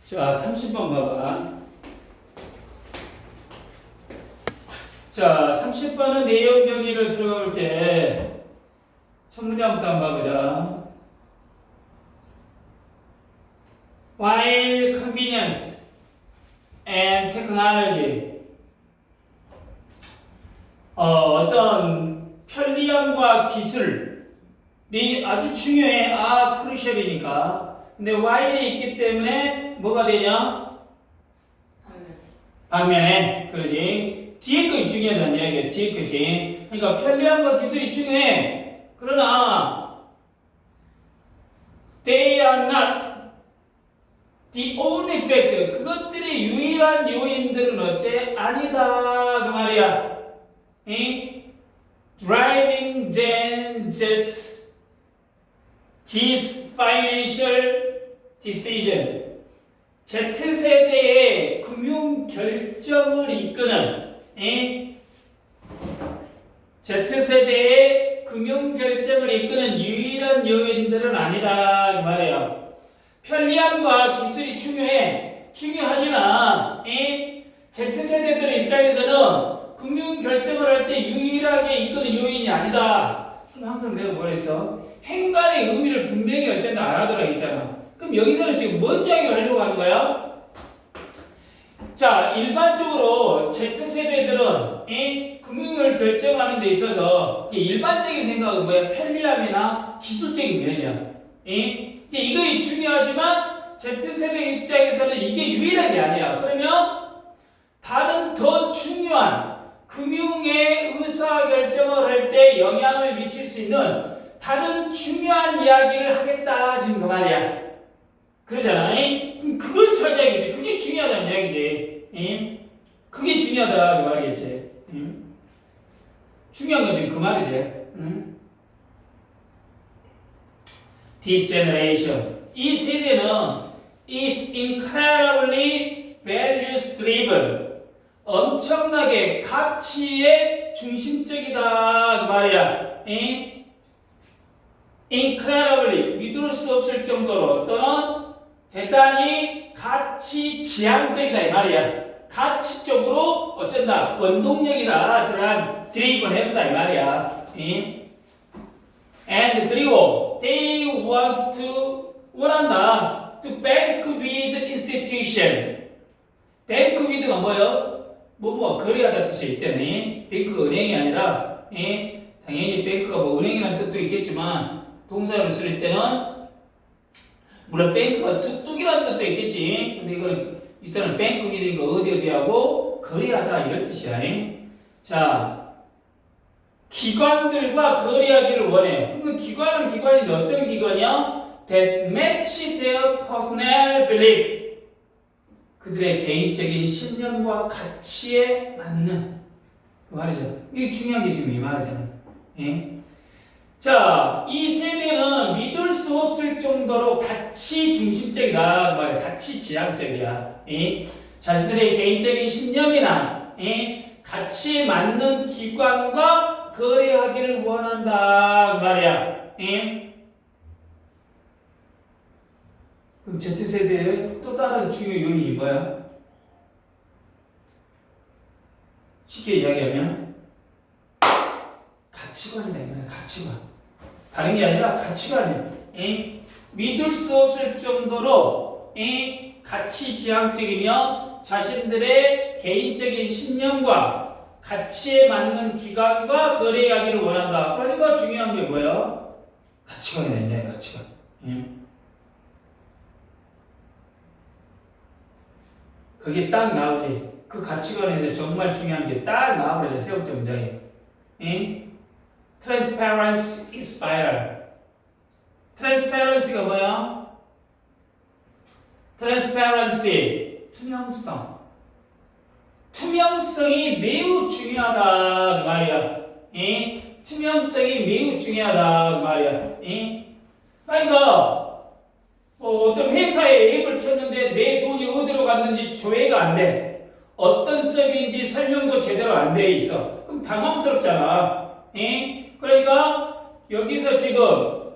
자, 30번 봐봐. 자, 30번은 내용 정리를 들어갈 때 첫 문장부터 한번 봐보자. While convenience and technology 어떤 편리함과 기술이 아주 중요해. 크루셜이니까. 근데 while이 있기 때문에 뭐가 되냐? 반면에. 그러지. 뒤에 것이 중요하다는 이야기야. 뒤에 것이. 그러니까 편리함과 기술이 중요해. 그러나 they are not the only factor. 그것들이 유일한 요인들은 어째 아니다 그 말이야. Driving Gen Z's financial decision. Z세대의 금융 결정을 이끄는 Z세대의 금융 결정을 이끄는 유일한 요인들은 아니다 그 말이에요. 편리함과 기술이 중요하지만 Z세대들 입장에서는 금융 결정을 할 때 유일하게 이끄는 요인이 아니다. 그럼 항상 내가 뭘 했어? 행간의 의미를 분명히 어쨌든 알아두라 했잖아. 그럼 여기서는 지금 뭔 이야기를 하려고 하는 거야? 자, 일반적으로 Z세대들은 금융을 결정하는 데 있어서 일반적인 생각은 뭐야? 편리함이나 기술적인 면이야. 이거 중요하지만 Z세대 입장에서는 이게 유일한 게 아니야. 그러면 다른 더 중요한 금융의 의사결정을 할 때 영향을 미칠 수 있는 다른 중요한 이야기를 하겠다 지금 그 말이야. 그러잖아. 그럼 그걸 찾아야겠지. 그게 중요하다는 이야기지. 그게 중요하다 그 말이겠지. 중요한 건 지금 그 말이지. This generation. 이 세대는 is incredibly values driven. 엄청나게 가치에 중심적이다 그 말이야. incredibly 믿을 수 없을 정도로 또는 대단히 가치 지향적이다 이 말이야. 가치적으로 어쩐다 원동력이다 드리븐 해보다 이 말이야. and 그리고 they 원한다 to bank with institution. bank with가 뭐예요? 거래하다 뜻이 있다니. 뱅크가 은행이 아니라 당연히 뱅크가 은행이라는 뜻도 있겠지만 동사를 쓸 때는 물론 뱅크가 뚝뚝이라는 뜻도 있겠지. 근데 이거는 이 사람은 뱅크 위드니까 어디하고 거래하다 이런 뜻이야. 자, 기관들과 거래하기를 원해. 그러면 기관은 기관인데 어떤 기관이야? That match their personal belief. 그들의 개인적인 신념과 가치에 맞는 그 말이죠. 이게 중요한 게 지금 이 말이잖아요. 자, 이 세대는 믿을 수 없을 정도로 가치 중심적이다. 그 말이야. 가치 지향적이야. 자신들의 개인적인 신념이나 가치에 맞는 기관과 거래하기를 원한다. 그 말이야. 그럼 Z세대의 또 다른 중요 요인이 뭐야? 쉽게 이야기하면 가치관이다. 가치관. 다른 게 아니라 가치관이야. 믿을 수 없을 정도로 가치 지향적이며 자신들의 개인적인 신념과 가치에 맞는 기관과 거래하기를 원한다. 그러니까 중요한 게 뭐야? 가치관이다. 가치관. 그게 딱 나오지. 그 가치관에서 정말 중요한 게 딱 나와버려. 세 번째 문장에. Transparency is vital. Transparency가 뭐야? Transparency, 투명성. 투명성이 매우 중요하다 그 말이야. 투명성이 매우 중요하다 그 말이야. 그러니까 어떤 회사에 앱을 켰는데 내 돈이 어디로 갔는지 조회가 안 돼. 어떤 서비스인지 설명도 제대로 안 돼 있어. 그럼 당황스럽잖아. 그러니까 여기서 지금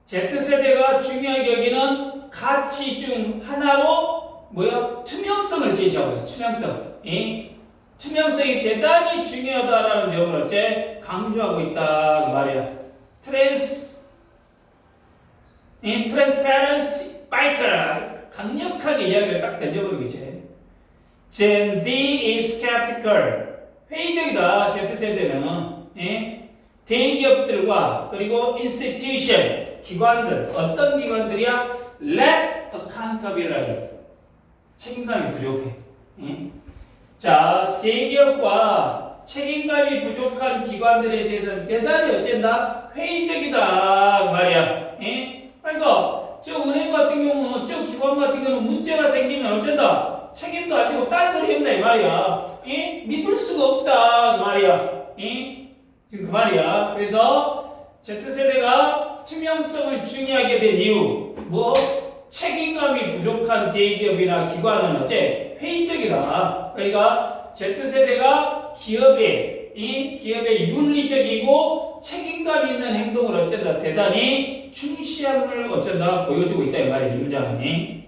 Z세대가 중요하게 여기는 가치 중 하나로 뭐야? 투명성을 제시하고 있어. 투명성. 투명성이 대단히 중요하다라는 점을 어째 강조하고 있다 그 말이야. transparency vital. 강력하게 이야기를 딱 던져버리고 있지. Gen Z is skeptical. 회의적이다. Z세대는. 대기업들과 그리고 institution, 기관들. 어떤 기관들이야? lack accountability. 책임감이 부족해. 자, 대기업과 책임감이 부족한 기관들에 대해서는 대단히 어쩐다? 회의적이다. 그 말이야. 그러니까 저 은행 같은 경우는 저 기관 같은 경우는 문제가 생기면 어쩐다? 책임도 안 지고 딴소리 한다 이 말이야. 믿을 수가 없다 그 말이야. 지금 그 말이야. 그래서 Z세대가 투명성을 중요하게 된 이유 뭐? 책임감이 부족한 대기업이나 기관은 어째 회의적이다. 그러니까 Z세대가 기업의 윤리적이고 책임감 있는 행동을 어쩐다 대단히 중시함을 어쩐다 보여주고 있다 이 말이야. 이 문장은.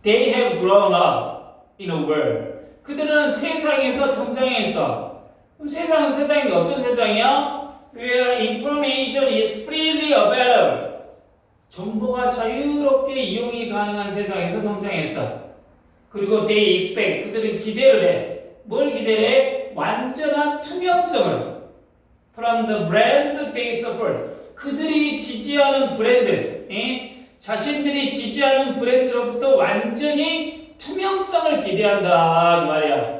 They have grown up in a world. 그들은 세상에서成長했어. 그럼 세상은 세상인데 어떤 세상이야? Where information is freely available. 정보가 자유롭게 이용이 가능한 세상에서 성장했어. 그리고 they expect. 그들은 기대를 해. 뭘 기대해? 완전한 투명성을. From the brand they support. 그들이 지지하는 브랜드. 자신들이 지지하는 브랜드로부터 완전히 투명성을 기대한다 그 말이야.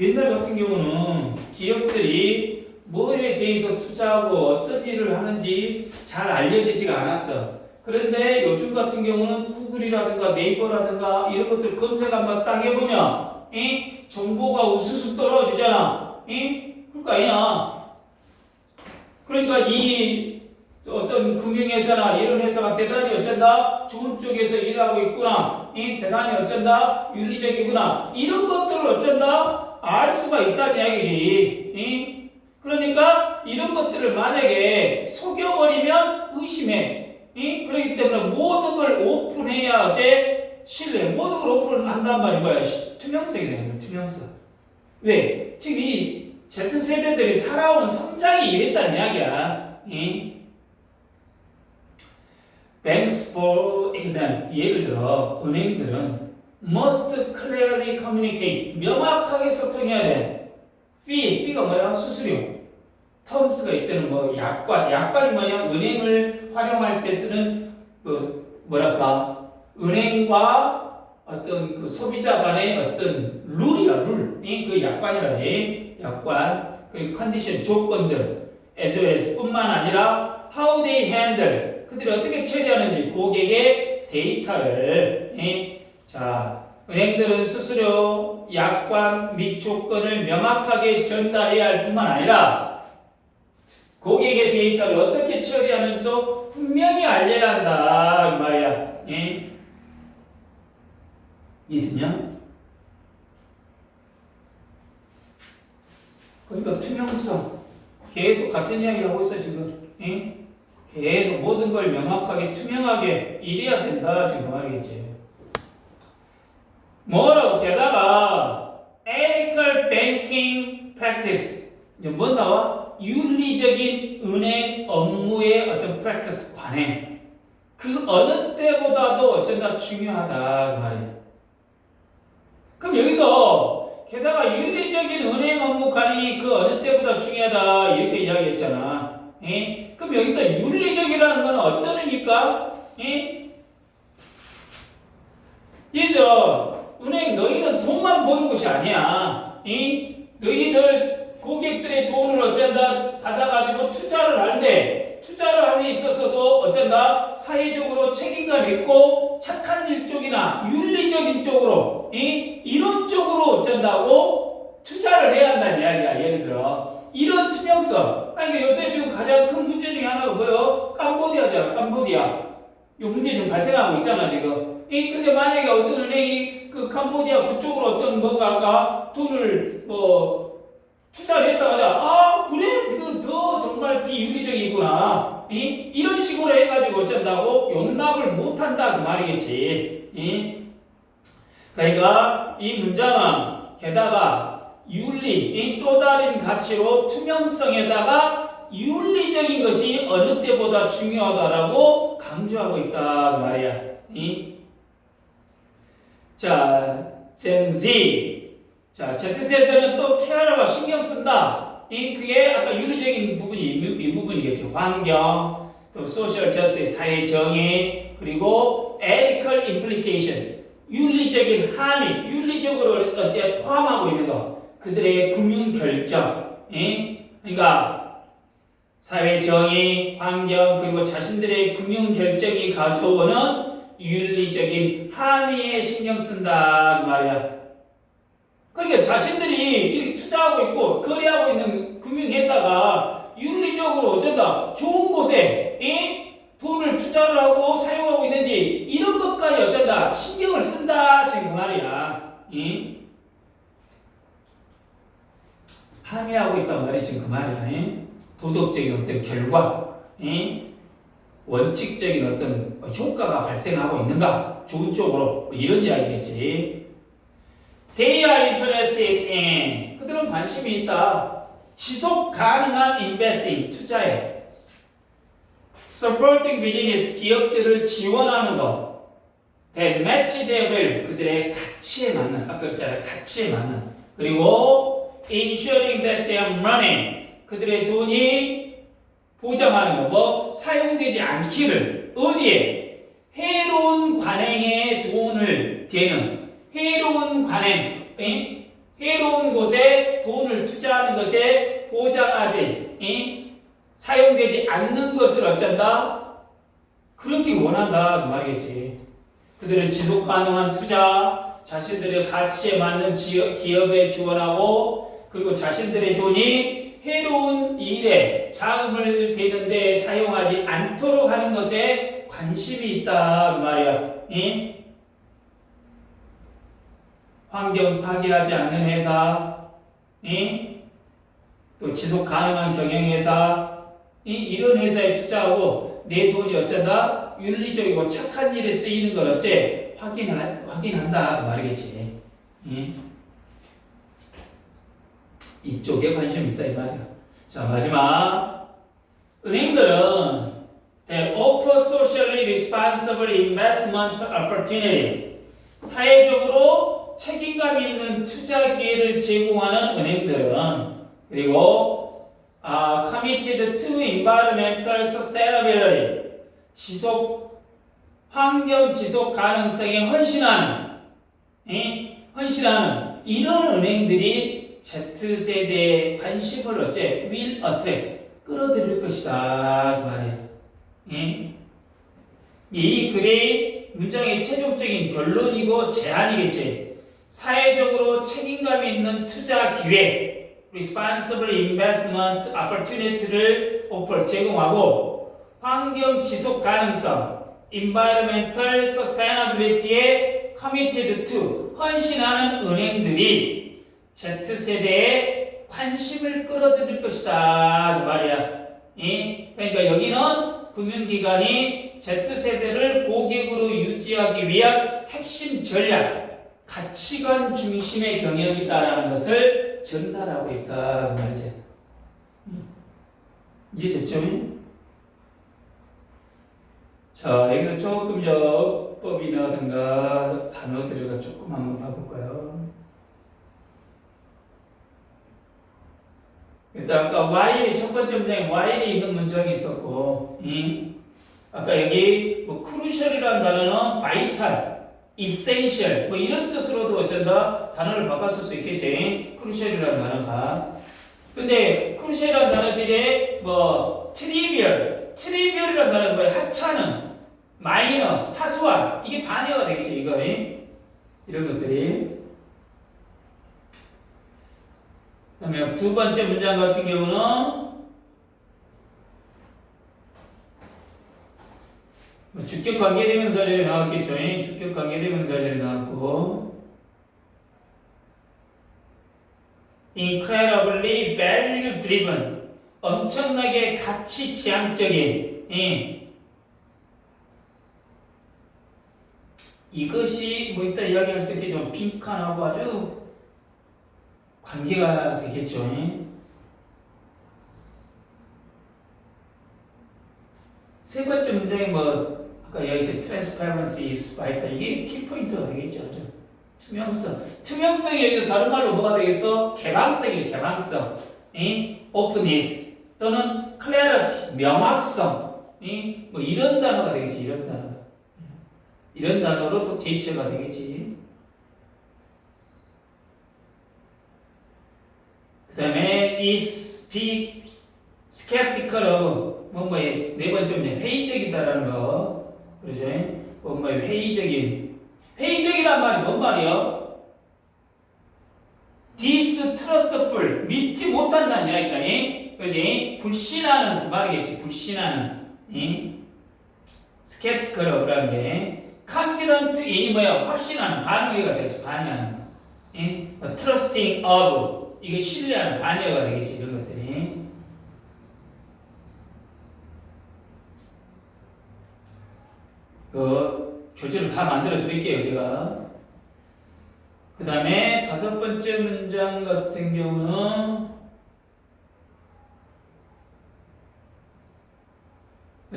옛날 같은 경우는 기업들이 뭐에 대해서 투자하고 어떤 일을 하는지 잘 알려지지가 않았어. 그런데 요즘 같은 경우는 구글이라든가 네이버라든가 이런 것들 검색 한번 딱 해보면 정보가 우수수 떨어지잖아. 그럴 거 아니야. 그러니까 이 어떤 금융회사나 이런 회사가 대단히 어쩐다? 좋은 쪽에서 일하고 있구나. 대단히 어쩐다? 윤리적이구나. 이런 것들을 어쩐다? 알 수가 있다는 이야기지. 그러니까 이런 것들을 만약에 속여버리면 의심해. 그렇기 때문에 모든 걸 오픈해야 어째 신뢰. 모든 걸 오픈한단 말인 거야. 투명성이 되는 거야. 투명성. 왜? 지금 이 Z세대들이 살아온 성장이 이랬다는 이야기야. Banks, for example, 예를 들어 은행들은 must clearly communicate, 명확하게 소통해야 돼. fee가 뭐야? 수수료. terms가 이때는 뭐 약관이 뭐냐? 은행을 활용할 때 쓰는 뭐랄까? 은행과 어떤 그 소비자 간의 어떤 룰이야, 룰. 그 약관이라지. 약관. 그리고 컨디션, 조건들. as well as 뿐만 아니라 how they handle. 그들이 어떻게 처리하는지 고객의 데이터를 자 은행들은 수수료, 약관 및 조건을 명확하게 전달해야 할 뿐만 아니라 고객의 데이터를 어떻게 처리하는지도 분명히 알려야 한다 이 말이야. 이해됐냐? 그러니까 투명성 계속 같은 이야기 하고 있어 지금. 계속 모든 걸 명확하게 투명하게 이래야 된다 지금 말이겠지. 뭐라고 게다가 ethical banking practice 이제 뭐 나와? 윤리적인 은행 업무의 어떤 practice 관행. 그 어느 때보다도 어쩐다 중요하다 그 말이야. 그럼 여기서 게다가 윤리적인 은행 업무 관행이 그 어느 때보다 중요하다 이렇게 이야기했잖아. 그럼 여기서 윤리적이라는 건 어떤 의미입니까? 얘들아, 은행 너희는 돈만 버는 것이 아니야. 너희들 고객들의 돈을 어쩐다 받아가지고 투자를 하는데 투자를 하는 데 있어서도 어쩐다 사회적으로 책임감 있고 착한 일 쪽이나 윤리적인 쪽으로 이런 쪽으로 어쩐다고 투자를 해야 한다는 이야기야. 예를 들어 이런 투명성. 그러니까 요새 지금 가장 큰 문제 중에 하나가 뭐예요? 캄보디아잖아. 캄보디아. 이 문제 지금 발생하고 있잖아 지금. 근데 만약에 어떤 은행이 그 캄보디아 그쪽으로 어떤 뭐가 돈을 뭐 투자를 했다가 아 그래 이건 더 정말 비윤리적이구나 이런 식으로 해가지고 어쩐다고 용납을 못한다 그 말이겠지. 그러니까 이 문장은 게다가 윤리 또 다른 가치로 투명성에다가 윤리적인 것이 어느 때보다 중요하다라고 강조하고 있다 그 말이야. 자, Gen Z. 자, Z세대는 또 케어가 신경 쓴다. 그게 아까 윤리적인 부분이 이 부분이겠죠. 환경, 또 social justice, 사회 정의, 그리고 ethical implication, 윤리적인 함의, 윤리적으로 어때 포함하고 있는 거. 그들의 금융 결정. 그러니까 사회 정의, 환경, 그리고 자신들의 금융 결정이 가져오는 윤리적인 함의에 신경 쓴다 그 말이야. 그러니까 자신들이 이렇게 투자하고 있고 거래하고 있는 금융회사가 윤리적으로 어쩐다 좋은 곳에 돈을 투자를 하고 사용하고 있는지 이런 것까지 어쩐다 신경을 쓴다 지금 그 말이야. 함의하고 있단 말이 지금 그 말이야. 도덕적인 어떤 결과, 원칙적인 어떤 효과가 발생하고 있는가 좋은 쪽으로 이런 이야기겠지. They are interested in 그들은 관심이 있다. 지속 가능한 investing 투자에 supporting business 기업들을 지원하는 것 that match their value 그들의 가치에 맞는 아까 그랬잖아요 가치에 맞는 그리고 ensuring that their money 그들의 돈이 보장하는 거 뭐 사용되지 않기를 어디에 해로운 관행에 돈을 대는 해로운 관행, 해로운 곳에 돈을 투자하는 것에 보장하지, 사용되지 않는 것을 어쩐다? 그러기 원한다 그 말이겠지. 그들은 지속 가능한 투자, 자신들의 가치에 맞는 기업에 지원하고 그리고 자신들의 돈이 해로운 일에 자금을 대는데 사용하지 않도록 하는 것에 관심이 있다 그 말이야. 환경 파괴하지 않는 회사, 또 지속 가능한 경영회사, 이런 회사에 투자하고 내 돈이 어쩐다? 윤리적이고 착한 일에 쓰이는 걸 어째? 확인한다 그 말이겠지. 이쪽에 관심이 있다 이 말이야. 자 마지막 은행들은 they offer socially responsible investment opportunity 사회적으로 책임감 있는 투자 기회를 제공하는 은행들은 그리고 committed to environmental sustainability 환경 지속 가능성에 헌신하는 이런 은행들이 Z세대의 관심을 어째 will attract 끌어들일 것이다 그 말이야. 이 글의 문장의 최종적인 결론이고 제안이겠지. 사회적으로 책임감이 있는 투자 기회, responsible investment opportunity를 제공하고 환경 지속 가능성, environmental sustainability에 committed to 헌신하는 은행들이 Z세대의 관심을 끌어들일 것이다 그 말이야. 그러니까 여기는 금융기관이 Z세대를 고객으로 유지하기 위한 핵심 전략 가치관 중심의 경영이다라는 것을 전달하고 있다 그 말이죠. 이해됐죠? 자 여기서 조금 어법이라든가 단어들을 조금 한번 봐볼까요? 일단 아까 while이 첫 번째 문장에 while이 있는 문장이 있었고 아까 여기 뭐 crucial이라는 단어는 vital essential 뭐 이런 뜻으로도 어쩐다 단어를 바꿨을 수 있겠지. crucial이라는 단어가. 근데 crucial이라는 단어들이 뭐 trivial이라는 단어는 뭐야? 하찮은, minor, 사소한 이게 반의어가 되겠지 이거. 이런 것들이. 그다음에 두 번째 문장 같은 경우는 주격 관계대명사절이 나왔겠죠. 주격 관계대명사절이 나왔고 incredibly value driven. 엄청나게 가치 지향적인. 이것이 뭐 이따 이야기할 수 있겠지만 빈칸하고 아주 관계가 되겠죠. 세 번째 문장이 뭐 아까 이야기했죠. transparency is vital. 이게 키포인트가 되겠죠. 투명성. 투명성이 여기서 다른 말로 뭐가 되겠어? 개방성이에요. 개방성. openness 또는 clarity. 명확성. 뭐 이런 단어가 되겠지. 이런 단어. 이런 단어로 또 대체가 되겠지. 그 다음에 is be skeptical of 뭐뭐의 네 번째 문제 회의적이다라는 거. 그러죠? 뭐뭐의 회의적인. 회의적이란 말이 뭔 말이요? distrustful 믿지 못한다는 이야기니까, 그러지? 불신하는 그 말이겠지. 불신하는. skeptical of라는 게 confident in이 뭐야? 확신하는 반응어가 되겠지. 반응하는 거. trusting of 이게 신뢰하는 반응어가 되겠지. 이런 것들이. 그 교재를 다 만들어 드릴게요, 제가. 그 다음에 다섯 번째 문장 같은 경우는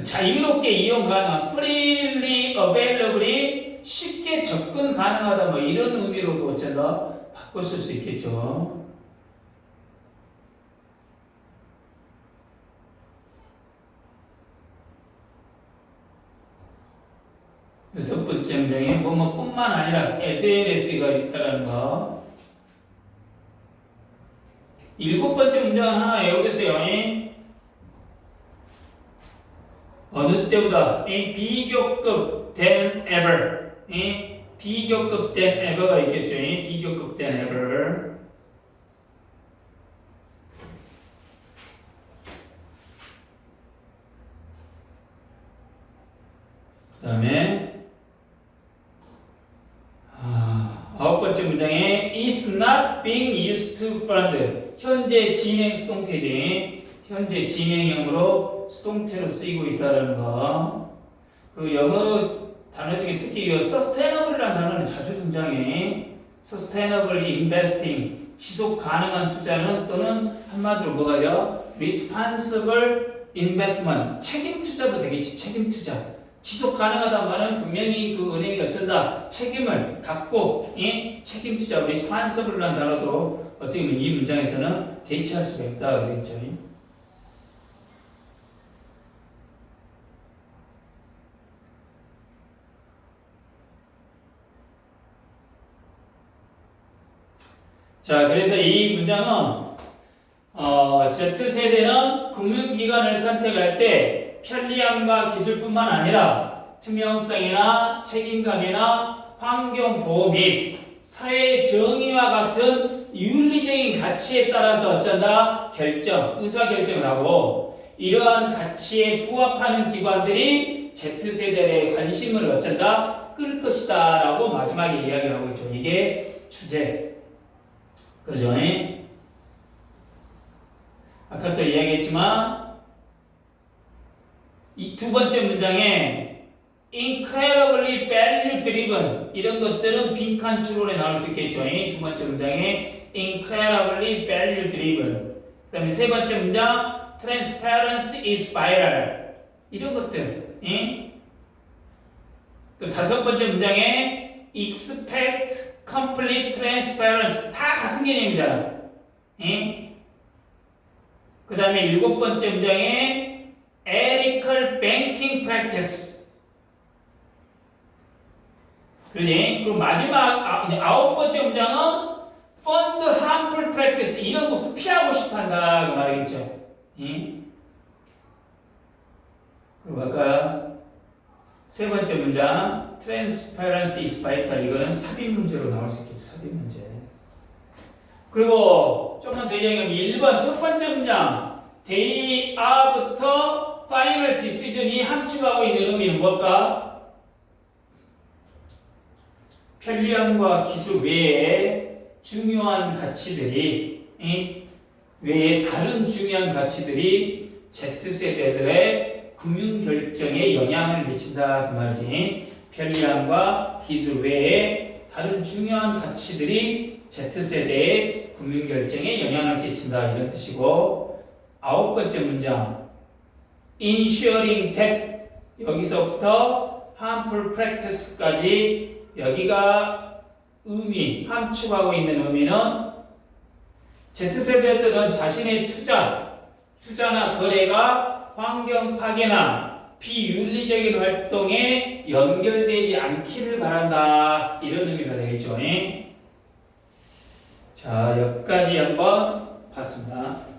자유롭게 이용 가능한 freely availably 쉽게 접근 가능하다 뭐 이런 의미로도 어쩐다 바꿔 쓸 수 있겠죠. 여섯 번째 문장에 뭐뭐뿐만 아니라 SLS가 있다는 거. 일곱 번째 문장 하나 외워주세요. 어느 때보다 비교급 than ever. 비교급 than ever가 있겠죠. 비교급 than ever. 그 다음에 아홉 번째 문장에 is not being used to fund. 현재 진행 수동태지. 현재 진행형으로 수동태로 쓰이고 있다는 거. 그리고 영어 단어 중에 특히 이 sustainable이라는 단어는 자주 등장해. sustainable investing. 지속 가능한 투자는 또는 한마디로 뭐가요? responsible investment. 책임 투자도 되겠지. 책임 투자. 지속 가능하다는 말은 분명히 그 은행이 어쩐다 책임을 갖고 책임 투자 responsible라는 단어도 어떻게 보면 이 문장에서는 대체할 수가 있다 그랬죠. 자, 그래서 이 문장은 Z세대는 금융기관을 선택할 때 편리함과 기술뿐만 아니라 투명성이나 책임감이나 환경보호 및 사회 정의와 같은 윤리적인 가치에 따라서 어쩐다? 의사결정을 하고 이러한 가치에 부합하는 기관들이 Z세대의 관심을 어쩐다? 끌 것이다 라고 마지막에 이야기를 하고 있죠. 이게 주제. 그죠? 아까 또 이야기했지만 이 두 번째 문장에 incredibly value driven 이런 것들은 빈칸 추론에 나올 수 있겠죠. 두 번째 문장에 incredibly value driven. 그 다음에 세 번째 문장 transparency is vital 이런 것들. 또 다섯 번째 문장에 expect complete transparency 다 같은 개념이잖아. 그 다음에 일곱 번째 문장에 ethical banking practice. 그러지? 그리고 마지막 아홉 번째 문장은 fund harmful practice. 이런 것을 피하고 싶어 한다. 그 말이겠죠. 그리고 아까 세 번째 문장 transparency is vital. 이거는 삽입 문제로 나올 수 있겠죠. 삽입 문제. 그리고 조금만 더 얘기하면 1번 첫 번째 문장 day after final decision이 함축하고 있는 의미는 뭘까? 편리함과 기술 외에 중요한 가치들이 외에 다른 중요한 가치들이 Z세대들의 금융 결정에 영향을 미친다 그 말이지. 편리함과 기술 외에 다른 중요한 가치들이 Z세대의 금융 결정에 영향을 끼친다 이런 뜻이고, 9번째 문장 ensuring that 여기서부터 harmful practice까지 여기가 의미, 함축하고 있는 의미는 Z세대들은 자신의 투자나 거래가 환경 파괴나 비윤리적인 활동에 연결되지 않기를 바란다 이런 의미가 되겠죠. 자, 여기까지 한번 봤습니다.